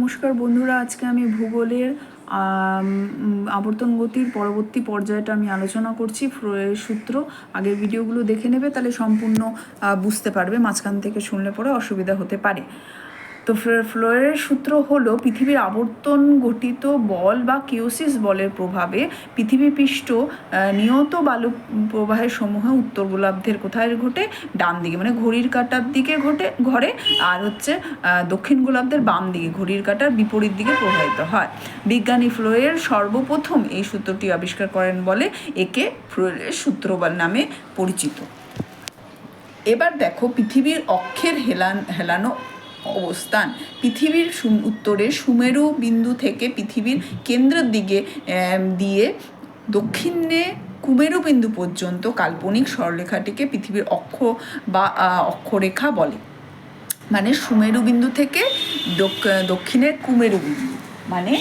নমস্কার বন্ধুরা, আজকে আমি ভূগোলের আবর্তন গতির পরবর্তী পর্যায়টা আমি আলোচনা করছি। ফ্লোয়ের সূত্র আগের ভিডিওগুলো দেখে নেবে, তাহলে সম্পূর্ণ বুঝতে পারবে। মাঝখান থেকে শুনলে পরে অসুবিধা হতে পারে। তো ফ্লোয়ের সূত্র হলো পৃথিবীর আবর্তন গঠিত বল বা কিওসিস বলের প্রভাবে পৃথিবী পৃষ্ঠ নিয়ত বালু প্রবাহের সমূহে উত্তর গোলার্ধের কোথায় ঘটে? ডান দিকে, মানে ঘড়ির কাঁটার দিকে ঘরে, আর হচ্ছে দক্ষিণ গোলার্ধের বাম দিকে, ঘড়ির কাঁটার বিপরীত দিকে প্রবাহিত হয়। বিজ্ঞানী ফ্লোয়ের সর্বপ্রথম এই সূত্রটি আবিষ্কার করেন বলে একে ফ্লোয়ের সূত্র নামে পরিচিত। এবার দেখো পৃথিবীর অক্ষের হেলানো অবস্থান। পৃথিবীর উত্তরে সুমেরু বিন্দু থেকে পৃথিবীর কেন্দ্রের দিকে দিয়ে দক্ষিণে কুমেরু বিন্দু পর্যন্ত কাল্পনিক সরলরেখাটিকে পৃথিবীর অক্ষ বা অক্ষরেখা বলে। মানে সুমেরু বিন্দু থেকে দক্ষিণের কুমেরু বিন্দু, মানে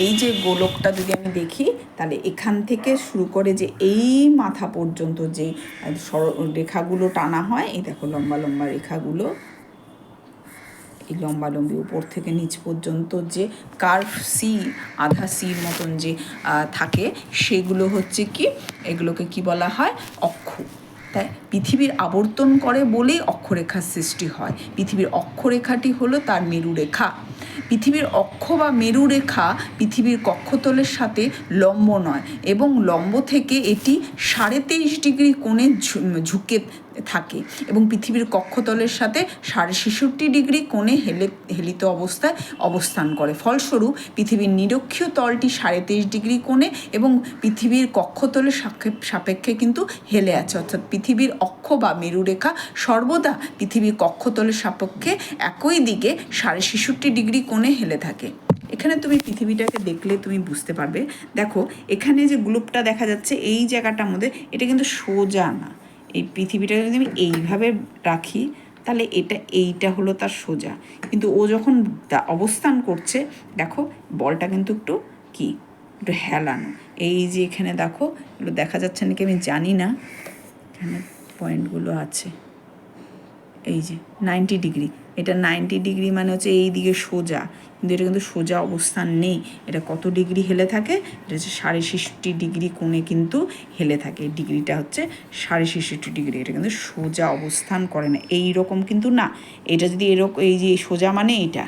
এই যে গোলকটা যদি আমি দেখি, তাহলে এখান থেকে শুরু করে যে এই মাথা পর্যন্ত যে রেখাগুলো টানা হয়, এই দেখো লম্বা লম্বা রেখাগুলো, এই লম্বালম্বি উপর থেকে নিচ পর্যন্ত যে কার্ভ সি, আধা সির মতন যে থাকে, সেগুলো হচ্ছে কি, এগুলোকে কি বলা হয়? অক্ষ। তাই পৃথিবীর আবর্তন করে বলেই অক্ষরেখার সৃষ্টি হয়। পৃথিবীর অক্ষরেখাটি হলো তার মেরুরেখা। পৃথিবীর অক্ষ বা মেরুরেখা পৃথিবীর কক্ষতলের সাথে লম্ব নয়, এবং লম্ব থেকে এটি 23.5 ডিগ্রি কোণে ঝুঁকে থাকে, এবং পৃথিবীর কক্ষতলের সাথে 66.5 ডিগ্রি কোণে হেলিত অবস্থায় অবস্থান করে। ফলস্বরূপ পৃথিবীর নিরক্ষীয় তলটি 23.5 ডিগ্রি কোণে এবং পৃথিবীর কক্ষতলের সাপেক্ষে কিন্তু হেলে আছে। অর্থাৎ পৃথিবীর অক্ষ বা মেরুরেখা সর্বদা পৃথিবীর কক্ষতলের সাপেক্ষে একই দিকে 66.5 ডিগ্রি কোণে হেলে থাকে। এখানে তুমি পৃথিবীটাকে দেখলে তুমি বুঝতে পারবে। দেখো এখানে যে গ্লোবটা দেখা যাচ্ছে, এই জায়গাটার মধ্যে, এটা কিন্তু সোজা না। এই পৃথিবীটাকে যদি আমি এইভাবে রাখি, তাহলে এইটা হলো তার সোজা, কিন্তু ও যখন অবস্থান করছে, দেখো বলটা কিন্তু একটু হেলানো। এই যে এখানে দেখো, এগুলো দেখা যাচ্ছে নাকি আমি জানি না, এখানে পয়েন্টগুলো আছে, এই যে 90 ডিগ্রি, এটা 90 ডিগ্রি মানে হচ্ছে এই দিকে সোজা, কিন্তু এটা কিন্তু সোজা অবস্থান নেই। এটা কত ডিগ্রি হেলে থাকে? এটা হচ্ছে 66 ডিগ্রি কোণে কিন্তু হেলে থাকে। এই ডিগ্রিটা হচ্ছে 66 ডিগ্রি, এটা কিন্তু সোজা অবস্থান করে না, এই রকম কিন্তু না। এটা যদি এরকম, এই যে সোজা মানে এইটা,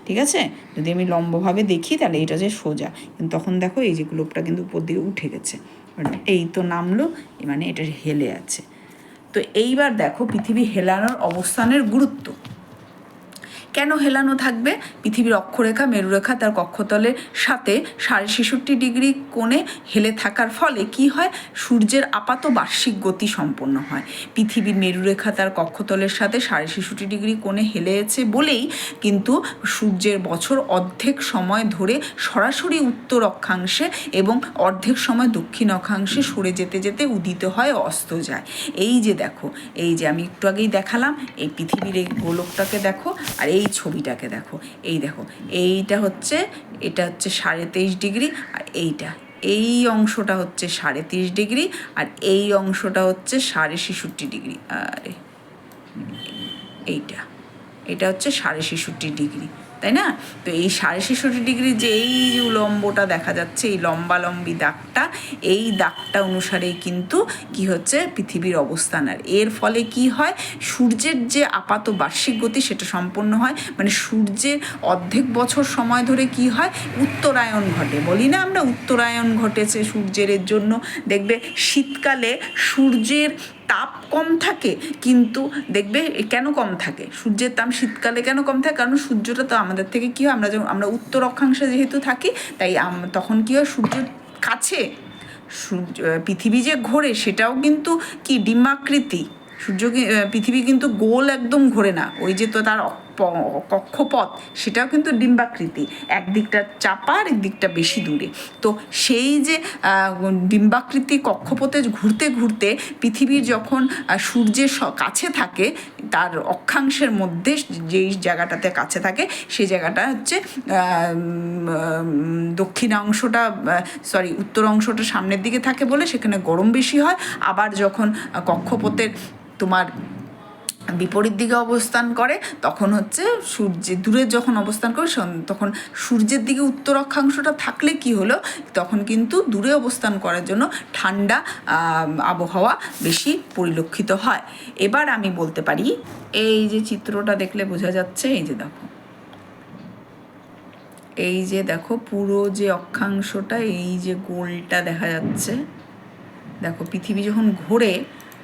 ঠিক আছে? যদি আমি লম্বভাবে দেখি, তাহলে এটা যে সোজা, কিন্তু তখন দেখো এই যে গ্লোবটা কিন্তু উপর দিকে উঠে গেছে, এই তো নামলো, মানে এটা হেলে আছে। তো এইবার দেখো পৃথিবী হেলানোর অবস্থানের গুরুত্ব। কেন হেলানো থাকবে? পৃথিবীর অক্ষরেখা মেরুরেখা তার কক্ষতলের সাথে 66.5 ডিগ্রি কোণে হেলে থাকার ফলে কি হয়? সূর্যের আপাত বার্ষিক গতি সম্পন্ন হয়। পৃথিবীর মেরুরেখা তার কক্ষতলের সাথে 66.5 ডিগ্রি কোণে হেলেছে বলেই কিন্তু সূর্যের বছর অর্ধেক সময় ধরে সরাসরি উত্তর অক্ষাংশে এবং অর্ধেক সময় দক্ষিণ অক্ষাংশে সরে যেতে যেতে উদিত হয়, অস্ত যায়। এই যে দেখো, এই যে আমি একটু আগেই দেখালাম, এই পৃথিবীর এই গোলকটাকে দেখো, আর এই ছবিটাকে দেখো, এই দেখো, এটা হচ্ছে 23.5 ডিগ্রি, আর এই অংশটা হচ্ছে 30 ডিগ্রি, আর এই অংশটা হচ্ছে 66 ডিগ্রি, আরে এটা হচ্ছে 66 ডিগ্রি, তাই না? তো এই 66 ডিগ্রি যে এই যে উলম্বটা দেখা যাচ্ছে, এই লম্বালম্বি দাগটা, এই দাগটা অনুসারেই কিন্তু কি হচ্ছে? পৃথিবীর অবস্থান। আর এর ফলে কি হয়? সূর্যের যে আপাত বার্ষিক গতি সেটা সম্পন্ন হয়, মানে সূর্যের অর্ধেক বছর সময় ধরে কি হয়? উত্তরায়ণ ঘটে। বলি না আমরা, উত্তরায়ণ ঘটেছে সূর্যের। এর জন্য দেখবে শীতকালে সূর্যের তাপ কম থাকে, কিন্তু দেখবে কেন কম থাকে সূর্যের তাপ শীতকালে? কেন কম থাকে? কারণ সূর্যটা তো আমাদের থেকে কী হয়, আমরা উত্তর অক্ষাংশে যেহেতু থাকি, তাই তখন কী হয়, সূর্যের কাছে পৃথিবী যে ঘোরে সেটাও কিন্তু কি ডিম্বাকৃতি। পৃথিবী কিন্তু গোল একদম ঘোরে না, ওই যে তো তার কক্ষপথ সেটাও কিন্তু ডিম্বাকৃতি, একদিকটা চাপা আর একদিকটা বেশি দূরে। তো সেই যে ডিম্বাকৃতি কক্ষপথে ঘুরতে ঘুরতে পৃথিবী যখন সূর্যের কাছে থাকে, তার অক্ষাংশের মধ্যে যেই জায়গাটাতে কাছে থাকে, সেই জায়গাটা হচ্ছে দক্ষিণ অংশটা, উত্তর অংশটা সামনের দিকে থাকে বলে সেখানে গরম বেশি হয়। আবার যখন কক্ষপথের তোমার বিপরীত দিকে অবস্থান করে তখন হচ্ছে দূরে যখন অবস্থান করে তখন সূর্যের দিকে উত্তর অক্ষাংশটা থাকলে কি হলো, তখন কিন্তু দূরে অবস্থান করার জন্য ঠান্ডা আবহাওয়া বেশি পরিলক্ষিত হয়। এবার আমি বলতে পারি, এই যে চিত্রটা দেখলে বোঝা যাচ্ছে, এই যে দেখো, এই যে দেখো পুরো যে অক্ষাংশটা, এই যে গোলটা দেখা যাচ্ছে, দেখো পৃথিবী যখন ঘোরে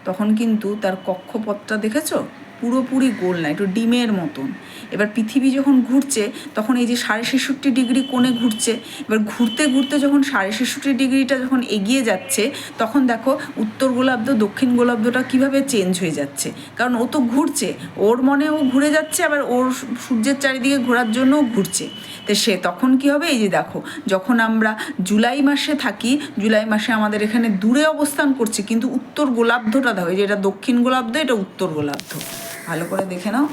তখন কিন্তু তার কক্ষপথটা দেখেছো পুরোপুরি গোল না, একটু ডিমের মতন। এবার পৃথিবী যখন ঘুরছে তখন এই যে 66.5 ডিগ্রি কোণে ঘুরছে, এবার ঘুরতে ঘুরতে যখন 66.5 ডিগ্রিটা যখন এগিয়ে যাচ্ছে তখন দেখো উত্তর গোলার্ধ দক্ষিণ গোলার্ধটা কীভাবে চেঞ্জ হয়ে যাচ্ছে, কারণ ও তো ঘুরছে, ওর মনে ও ঘুরে যাচ্ছে, আবার ওর সূর্যের চারিদিকে ঘোরার জন্যও ঘুরছে। তো সে তখন কী হবে, এই যে দেখো যখন আমরা জুলাই মাসে থাকি, জুলাই মাসে আমাদের এখানে দূরে অবস্থান করছে কিন্তু উত্তর গোলার্ধটা দেখো, এই যে এটা দক্ষিণ গোলার্ধ, এটা উত্তর গোলার্ধ, ভালো করে দেখে নাও,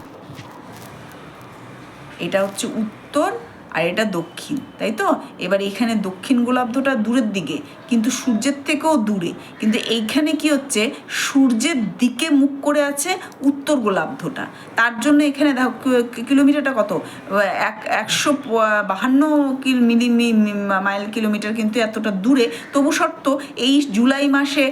এটা হচ্ছে উত্তর আর এটা দক্ষিণ, তাই তো। এবার এখানে দক্ষিণ গোলার্ধটা দূরের দিকে কিন্তু সূর্যের থেকেও দূরে, কিন্তু এইখানে কি হচ্ছে সূর্যের দিকে মুখ করে আছে উত্তর গোলার্ধটা, তার জন্য এখানে দেখো কিলোমিটারটা কত, 152 মাইল কিলোমিটার, কিন্তু এতটা দূরে। তবু সত্ত্বেও এই জুলাই মাসে,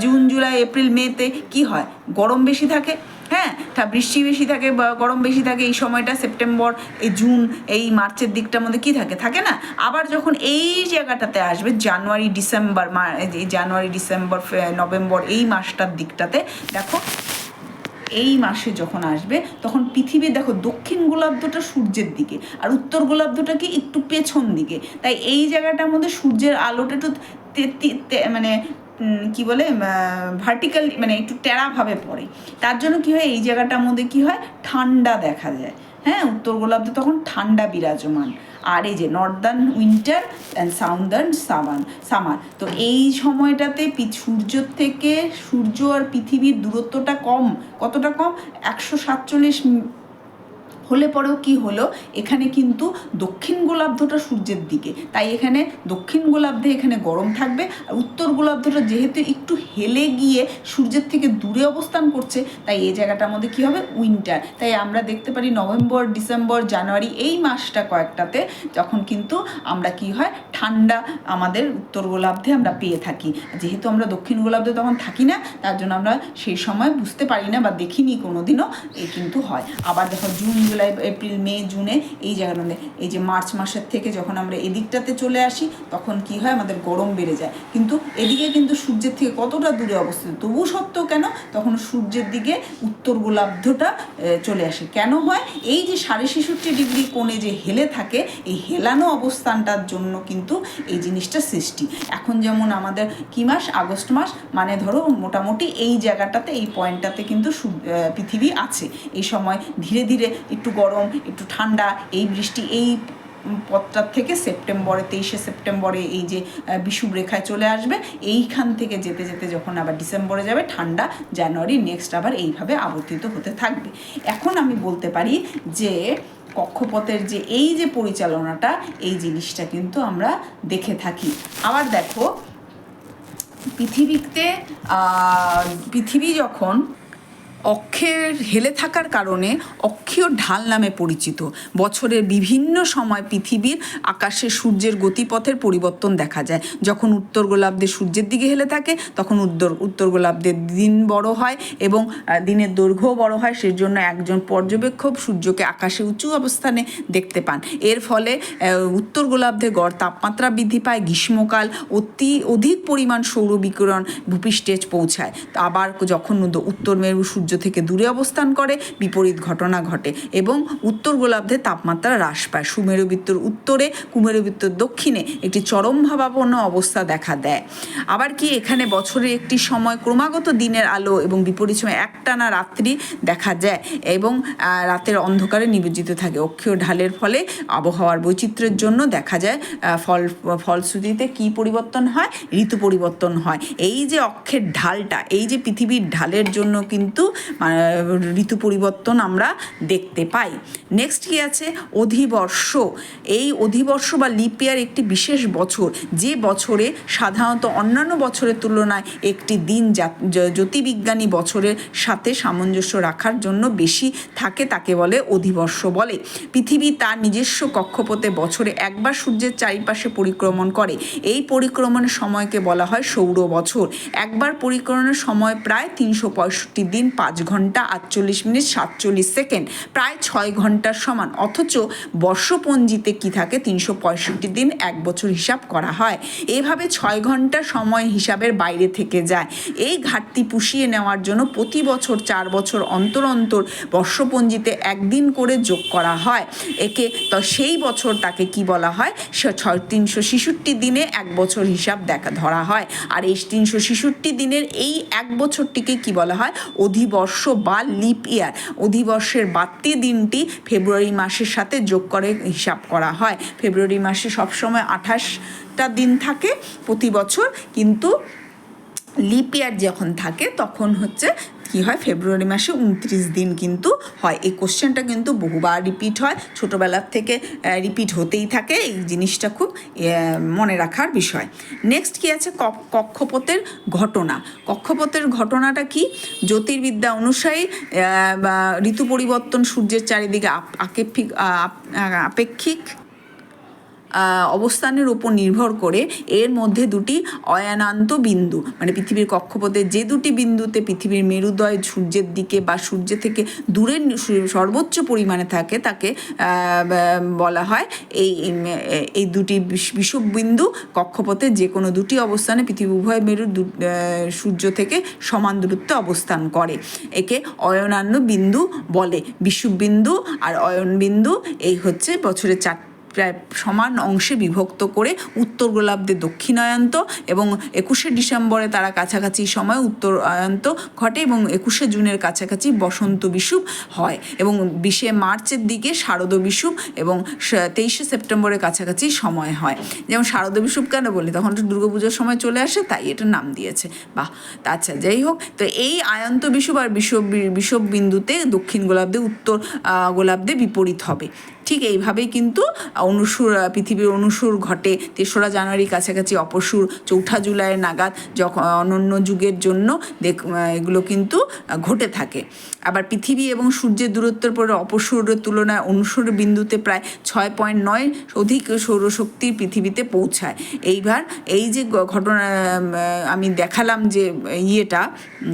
জুন জুলাই এপ্রিল মেতে কি হয়, গরম বেশি থাকে, হ্যাঁ, বৃষ্টি বেশি থাকে বা গরম বেশি থাকে। এই সময়টা সেপ্টেম্বর, এই জুন, এই মার্চের দিকটার মধ্যে কি থাকে, থাকে না। আবার যখন এই জায়গাটাতে আসবে জানুয়ারি ডিসেম্বর, এই জানুয়ারি ডিসেম্বর নভেম্বর, এই মাসটার দিকটাতে দেখো, এই মাসে যখন আসবে তখন পৃথিবী দেখো দক্ষিণ গোলার্ধটা সূর্যের দিকে আর উত্তর গোলার্ধটা কি একটু পেছন দিকে, তাই এই জায়গাটার মধ্যে সূর্যের আলোটা একটু মানে কি বলে ভার্টিক্যাল, মানে একটু টেরাভাবে পড়ে, তার জন্য কি হয় এই জায়গাটার মধ্যে কি হয় ঠান্ডা দেখা যায়, হ্যাঁ, উত্তর গোলার্ধে তখন ঠান্ডা বিরাজমান। আর এই যে Northern winter and southern summer, তো এই সময়টাতে সূর্য থেকে সূর্য আর পৃথিবীর দূরত্বটা কম, কতটা কম, 147 হলে পরেও কি হলো, এখানে কিন্তু দক্ষিণ গোলার্ধটা সূর্যের দিকে, তাই এখানে দক্ষিণ গোলার্ধে এখানে গরম থাকবে, আর উত্তর গোলার্ধটা যেহেতু একটু হেলে গিয়ে সূর্যের থেকে দূরে অবস্থান করছে, তাই এই জায়গাটার মধ্যে কী হবে উইন্টার। তাই আমরা দেখতে পারি নভেম্বর ডিসেম্বর জানুয়ারি এই মাসটা কয়েকটাতে যখন কিন্তু আমরা কি হয় ঠান্ডা আমাদের উত্তর গোলার্ধে আমরা পেয়ে থাকি, যেহেতু আমরা দক্ষিণ গোলার্ধে তখন থাকি না, তার জন্য আমরা সেই সময় বুঝতে পারি না বা দেখিনি কোনোদিনও, এই কিন্তু হয়। আবার দেখো জুন জুলাই এপ্রিল মে জুনে এই জায়গাটা, এই যে মার্চ মাসের থেকে যখন আমরা এদিকটাতে চলে আসি তখন কি হয় আমাদের গরম বেড়ে যায়, কিন্তু এদিকে কিন্তু সূর্যের থেকে কতটা দূরে অবস্থিত, তবু সত্ত্বেও কেন তখন সূর্যের দিকে উত্তর গোলার্ধটা চলে আসে। কেন হয়, এই যে 66.5 কোণে যে হেলে থাকে, এই হেলানো অবস্থানটার জন্য কিন্তু এই জিনিসটা সৃষ্টি। এখন যেমন আমাদের কি মাস, আগস্ট মাস, মানে ধরো মোটামুটি এই জায়গাটাতে এই পয়েন্টটাতে কিন্তু পৃথিবী আছে, এই সময় ধীরে ধীরে একটু গরম একটু ঠান্ডা, এই বৃষ্টি, এই পথটার থেকে সেপ্টেম্বরে 23শে সেপ্টেম্বরে এই যে বিষুব রেখায় চলে আসবে, এইখান থেকে যেতে যেতে যখন আবার ডিসেম্বরে যাবে ঠান্ডা, জানুয়ারি নেক্সট আবার এইভাবে আবর্তিত হতে থাকবে। এখন আমি বলতে পারি যে কক্ষপথের যে এই যে পরিচালনাটা, এই জিনিসটা কিন্তু আমরা দেখে থাকি। আবার দেখো পৃথিবী যখন অক্ষের হেলে থাকার কারণে অক্ষীয় ঢাল নামে পরিচিত, বছরের বিভিন্ন সময় পৃথিবীর আকাশে সূর্যের গতিপথের পরিবর্তন দেখা যায়। যখন উত্তর গোলার্ধে সূর্যের দিকে হেলে থাকে তখন উত্তর গোলার্ধের দিন বড় হয় এবং দিনের দৈর্ঘ্যও বড় হয়, সেজন্য একজন পর্যবেক্ষক সূর্যকে আকাশে উঁচু অবস্থানে দেখতে পান। এর ফলে উত্তর গোলার্ধে গড় তাপমাত্রা বৃদ্ধি পায়, গ্রীষ্মকাল অধিক পরিমাণ সৌর বিকিরণ ভূপৃষ্ঠে পৌঁছায়। আবার যখন উত্তর মেরু সূর্য থেকে দূরে অবস্থান করে বিপরীত ঘটনা ঘটে এবং উত্তর গোলার্ধে তাপমাত্রা হ্রাস পায়। সুমেরুবৃত্তর উত্তরে কুমেরুবৃত্তর দক্ষিণে একটি চরমভাবাপন্ন অবস্থা দেখা দেয়। আবার কি এখানে বছরের একটি সময় ক্রমাগত দিনের আলো এবং বিপরীত সময় একটানা রাত্রি দেখা যায় এবং রাতের অন্ধকারে নিমজ্জিত থাকে। অক্ষীয় ঢালের ফলে আবহাওয়ার বৈচিত্র্যের জন্য দেখা যায় ফলশ্রুতিতে কি পরিবর্তন হয়, ঋতু পরিবর্তন হয়। এই যে অক্ষের ঢালটা, এই যে পৃথিবীর ঢালের জন্য কিন্তু ঋতু পরিবর্তন আমরা দেখতে পাই। নেক্সট কি আছে? অধিবর্ষ। এই অধিবর্ষ বা লিপ ইয়ার একটি বিশেষ বছর, যে বছরে সাধারণত অন্যান্য বছরের তুলনায় একটি দিন জ্যোতির্বিজ্ঞানী বছরের সাথে সামঞ্জস্য রাখার জন্য বেশি থাকে, তাকে বলে অধিবর্ষ বলে। পৃথিবী তার নিজস্ব কক্ষপথে বছরে একবার সূর্যের চারিপাশে পরিক্রমণ করে। এই পরিক্রমণের সময়কে বলা হয় সৌর বছর। একবার পরিক্রমণের সময় প্রায় 365 দিন 5 ঘন্টা 48 মিনিট 47 সেকেন্ড, প্রায় 6 ঘন্টার সমান। অথচ বর্ষপঞ্জিতে কি থাকে? 365 দিন 1 বছর হিসাব করা হয়। এভাবে 6 ঘন্টা সময় হিসাবের বাইরে থেকে যায়। এই ঘাটতি পুষিয়ে নেওয়ার জন্য প্রতি বছর 4 বছর অন্তর অন্তর বর্ষপঞ্জিতে একদিন করে যোগ করা হয়। একে তো সেই বছর তাকে কি বলা হয়? 366 দিনে 1 বছর হিসাব ধরা হয়। আর এই 366 দিনের এই 1 বছরটিকে কি বলা হয়? অধিবর্ষ বা লিপ ইয়ার। অধিবর্ষের বাড়তি দিনটি ফেব্রুয়ারি মাসের সাথে যোগ করে হিসাব করা হয়। ফেব্রুয়ারি মাসে সবসময় 28টা দিন থাকে প্রতি বছর, কিন্তু লিপ ইয়ার যখন থাকে তখন হচ্ছে কি হয়? ফেব্রুয়ারি মাসে 29 দিন কিন্তু হয়। এই কোশ্চেনটা কিন্তু বহুবার রিপিট হয়, ছোটোবেলার থেকে রিপিট হতেই থাকে। এই জিনিসটা খুব মনে রাখার বিষয়। নেক্সট কি আছে? কক্ষপথের ঘটনা। কক্ষপথের ঘটনাটা কি? জ্যোতির্বিদ্যা অনুসারে ঋতু পরিবর্তন সূর্যের চারিদিকে আপেক্ষিক অবস্থানের উপর নির্ভর করে। এর মধ্যে দুটি অয়ানান্ত বিন্দু, মানে পৃথিবীর কক্ষপথে যে দুটি বিন্দুতে পৃথিবীর মেরুদয় সূর্যের দিকে বা সূর্য থেকে দূরে সর্বোচ্চ পরিমাণে থাকে, তাকে বলা হয় এই দুটি বিষুববিন্দু কক্ষপথে যে কোনো দুটি অবস্থানে পৃথিবী উভয় মেরু সূর্য থেকে সমান দূরত্বে অবস্থান করে। একে অয়নান্য বিন্দু বলে। বিষুববিন্দু আর অয়ন বিন্দু এই হচ্ছে বছরের প্রায় সমান অংশে বিভক্ত করে উত্তর গোলার্ধে দক্ষিণায়ন্ত এবং 21শে ডিসেম্বরে তারা কাছাকাছি সময় উত্তরায়ন্ত ঘটে এবং 21শে জুনের কাছাকাছি বসন্ত বিষুব হয় এবং 20শে মার্চের দিকে শারদ বিষুব এবং 23শে সেপ্টেম্বরের কাছাকাছি সময় হয়। যেমন শারদ বিষুব কেন বলি? তখন তো দুর্গাপুজোর সময় চলে আসে, তাই এটার নাম দিয়েছে। বাহ, আচ্ছা, যাই হোক, তো এই আয়ন্ত বিষুব আর বিষুব বিন্দুতে দক্ষিণ গোলার্ধে উত্তর গোলার্ধে বিপরীত হবে। ঠিক এইভাবেই কিন্তু পৃথিবীর অনুসুর ঘটে 3রা জানুয়ারি কাছাকাছি, অপসুর 4ঠা জুলাই নাগাদ, যখন অনন্য যুগের জন্য এগুলো কিন্তু ঘটে থাকে। আবার পৃথিবী এবং সূর্যের দূরত্বের পরে অপসুরের তুলনায় অনুসুর বিন্দুতে প্রায় 6.9 অধিক সৌরশক্তি পৃথিবীতে পৌঁছায়। এইবার এই যে ঘটনা আমি দেখালাম, যে ইয়েটা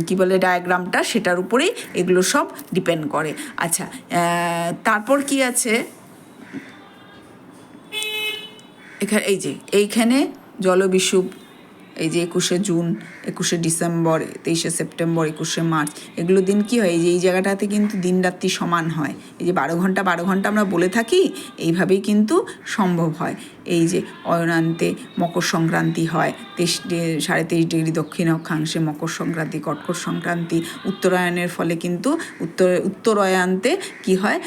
কি বলে, ডায়াগ্রামটা, সেটার উপরেই এগুলো সব ডিপেন্ড করে। আচ্ছা, তারপর কি আছে এখানে? এইখানে জলবিষুব, এই যে 21শে জুন, 21শে ডিসেম্বর, 23শে সেপ্টেম্বর, 21শে মার্চ, এগুলো দিন কি হয়? এই জায়গাটাতে কিন্তু দিন রাত্রি সমান হয়। এই যে 12 ঘন্টা 12 ঘন্টা আমরা বলে থাকি, এইভাবেই কিন্তু সম্ভব হয়। এই যে অয়নান্তে মকর সংক্রান্তি হয়, 23.5 ডিগ্রি দক্ষিণ অক্ষাংশে মকর সংক্রান্তি, কর্কট সংক্রান্তি। উত্তরায়ণের ফলে কিন্তু উত্তরায়ণতে কি হয়?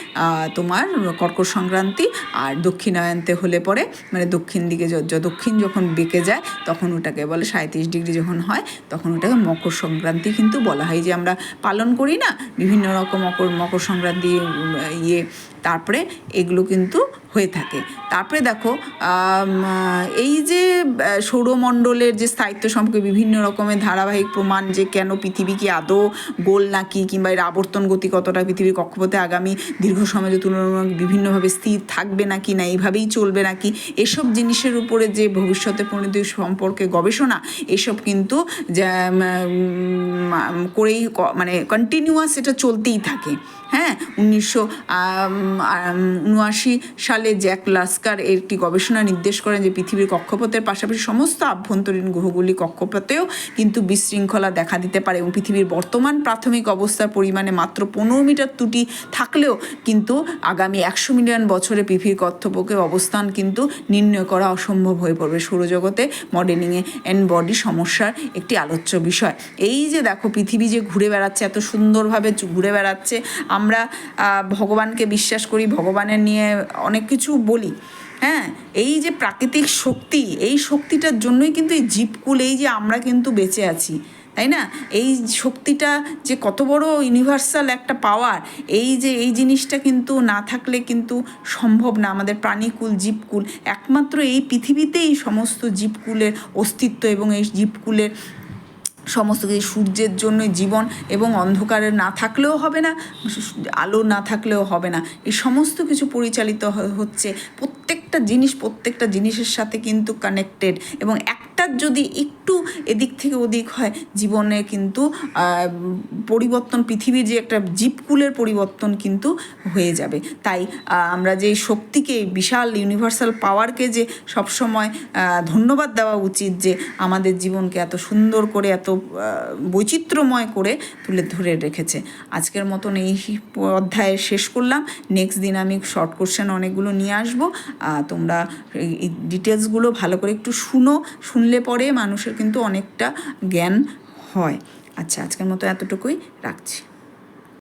তোমার কর্কট সংক্রান্তি। আর দক্ষিণায়নতে হলে পরে, মানে দক্ষিণ দিকে দক্ষিণ যখন বেঁকে যায়, তখন ওটাকে বলে 37 ডিগ্রি যখন হয়, তখন ওটাকে মকর সংক্রান্তি কিন্তু বলা হয়। যে আমরা পালন করি না বিভিন্ন রকম মকর সংক্রান্তি তারপরে এগুলো কিন্তু হয়ে থাকে। তারপরে দেখো, এই যে সৌরমণ্ডলের যে স্থায়িত্ব সম্পর্কে বিভিন্ন রকমের ধারাবাহিক প্রমাণ, যে কেন পৃথিবী কি আদৌ গোল নাকি, কিংবা এর আবর্তন গতি কতটা, পৃথিবীর কক্ষপথে আগামী দীর্ঘ সময়ের তুলনামূলক বিভিন্নভাবে স্থির থাকবে নাকি না এইভাবেই চলবে নাকি, এসব জিনিসের উপরে যে ভবিষ্যতে পরিণতি সম্পর্কে গবেষণা, এসব কিন্তু করেই, মানে কন্টিনিউয়াস এটা চলতেই থাকে। হ্যাঁ, 1979 সালে জ্যাক লাস্কার একটি গবেষণা নির্দেশ করেন যে পৃথিবীর কক্ষপথের পাশাপাশি সমস্ত আভ্যন্তরীণ গ্রহগুলি কক্ষপথেও কিন্তু বিশৃঙ্খলা দেখা দিতে পারে এবং পৃথিবীর বর্তমান প্রাথমিক অবস্থার পরিমাণে মাত্র 15 মিটার ত্রুটি থাকলেও কিন্তু আগামী 100 মিলিয়ন বছরে পৃথিবীর কক্ষপথের অবস্থান কিন্তু নির্ণয় করা অসম্ভব হয়ে পড়বে। সৌরজগতে মডেলিংয়ে বডি সমস্যার একটি আলোচ্য বিষয়। এই যে দেখো, পৃথিবী যে ঘুরে বেড়াচ্ছে, এত সুন্দরভাবে ঘুরে বেড়াচ্ছে, আমরা ভগবানকে বিশ্বাস করি, ভগবানের নিয়ে অনেক কিছু বলি। হ্যাঁ, এই যে প্রাকৃতিক শক্তি, এই শক্তিটার জন্যই কিন্তু এই জীবকুল, এই যে আমরা কিন্তু বেঁচে আছি, তাই না? এই শক্তিটা যে কত বড় ইউনিভার্সাল একটা পাওয়ার, এই জিনিসটা কিন্তু না থাকলে কিন্তু সম্ভব না। আমাদের প্রাণীকুল, জীবকুল, একমাত্র এই পৃথিবীতেই সমস্ত জীবকুলের অস্তিত্ব, এবং এই জীবকুলের সমস্ত কিছু সূর্যের জন্যই জীবন, এবং অন্ধকারে না থাকলেও হবে না, আলো না থাকলেও হবে না। এই সমস্ত কিছু পরিচালিত হচ্ছে, প্রত্যেকটা জিনিসের সাথে কিন্তু কানেক্টেড, এবং একটার যদি একটু এদিক থেকে ওদিক হয়, জীবনে কিন্তু পরিবর্তন, পৃথিবীর যে একটা জীবকুলের পরিবর্তন কিন্তু হয়ে যাবে। তাই আমরা যে শক্তিকে, বিশাল ইউনিভার্সাল পাওয়ারকে যে সবসময় ধন্যবাদ দেওয়া উচিত, যে আমাদের জীবনকে এত সুন্দর করে, এত বৈচিত্র্যময় করে তুলে ধরে রেখেছে। আজকের মতন এই অধ্যায় শেষ করলাম। নেক্সট দিন আমি শর্ট কোশ্চেন অনেকগুলো নিয়ে আসবো। তোমরা এই ডিটেলসগুলো ভালো করে একটু শুনলে পরে মানুষের কিন্তু অনেকটা জ্ঞান হয়। আচ্ছা, আজকের মতো এতটুকুই, রাখছি।